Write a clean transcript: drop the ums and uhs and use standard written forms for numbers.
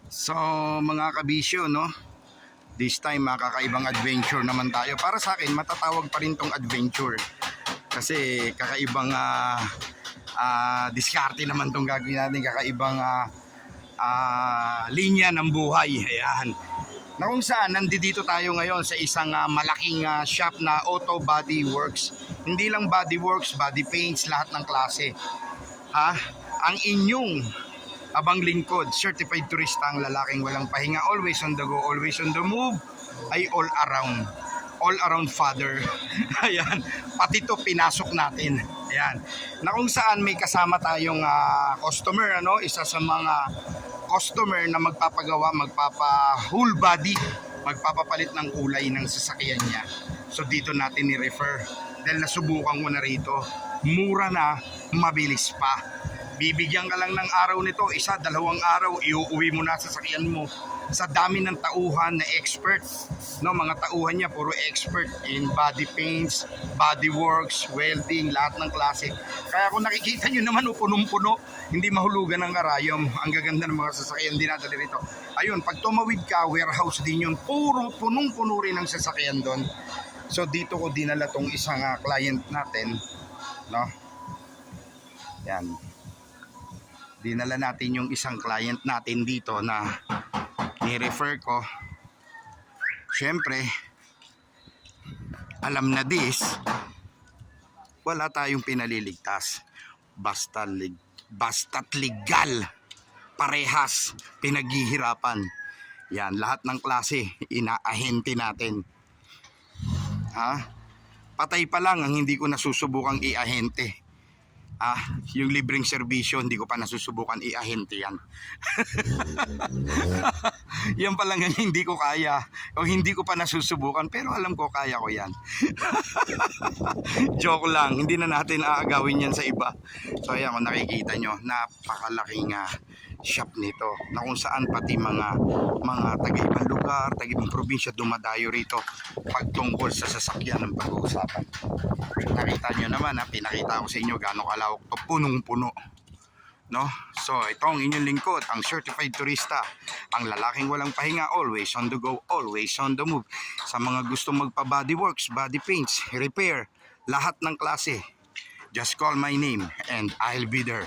So mga kabisyo, no? This time makakaibang adventure naman tayo. Para sa akin matatawag pa rin tong adventure. Kasi kakaibang diskarte naman tong gagawin natin. Kakaibang linya ng buhay. Ayan. Na kung saan nandito tayo ngayon sa isang malaking shop na Auto Body Works. Hindi lang body works, body paints, lahat ng klase. Ha? Ang inyong abang lingkod, certified turista, ang lalaking walang pahinga, always on the go, always on the move, ay all around father. Ayan, pati to pinasok natin. Ayan, na kung saan may kasama tayong customer, ano, isa sa mga customer na magpapagawa, whole body, magpapapalit ng kulay ng sasakyan niya. So dito natin ni-refer dahil nasubukan ko na rito, mura na, mabilis pa. Bibigyan ka lang ng araw nito, 1, 2 araw, iuuwi mo na sa sasakyan mo. Sa dami ng tauhan na expert, no, mga tauhan niya puro expert in body paints, body works, welding, lahat ng klase. Kaya kung nakikita nyo naman, punong-puno, hindi mahulugan ng karayom. Ang gaganda ng mga sasakyan dinadala rito. Ayun, pag tumawid ka, warehouse din yun, puro punong-puno rin ang sasakyan doon. So dito ko dinala tong isang client natin, no? Yan. Dinala natin yung isang client natin dito na ni-refer ko. Siyempre, alam na this, wala tayong pinaliligtas. Basta't legal, parehas, pinaghihirapan. Yan, lahat ng klase, inaahente natin. Ha? Patay pa lang ang hindi ko nasusubukang i-ahente. Yung libreng serbisyo, hindi ko pa nasusubukan i-ahente yan. Yan pa lang ang hindi ko kaya o hindi ko pa nasusubukan, pero alam ko kaya ko yan. Joke lang, hindi na natin aagawin yan sa iba. So ayan, kung nakikita nyo, napakalaking shop nito na kung saan pati mga taga-ibang lugar, taga-ibang probinsya dumadayo rito pagtungkol sa sasakyan ng pag-uusapan. Nakita nyo naman, pinakita ko sa inyo gaano kalawak to, punong-puno, no? So ito ang inyong lingkod, ang certified turista, ang lalaking walang pahinga, always on the go, always on the move. Sa mga gustong magpa-body works, body paints, repair, lahat ng klase, just call my name and I'll be there.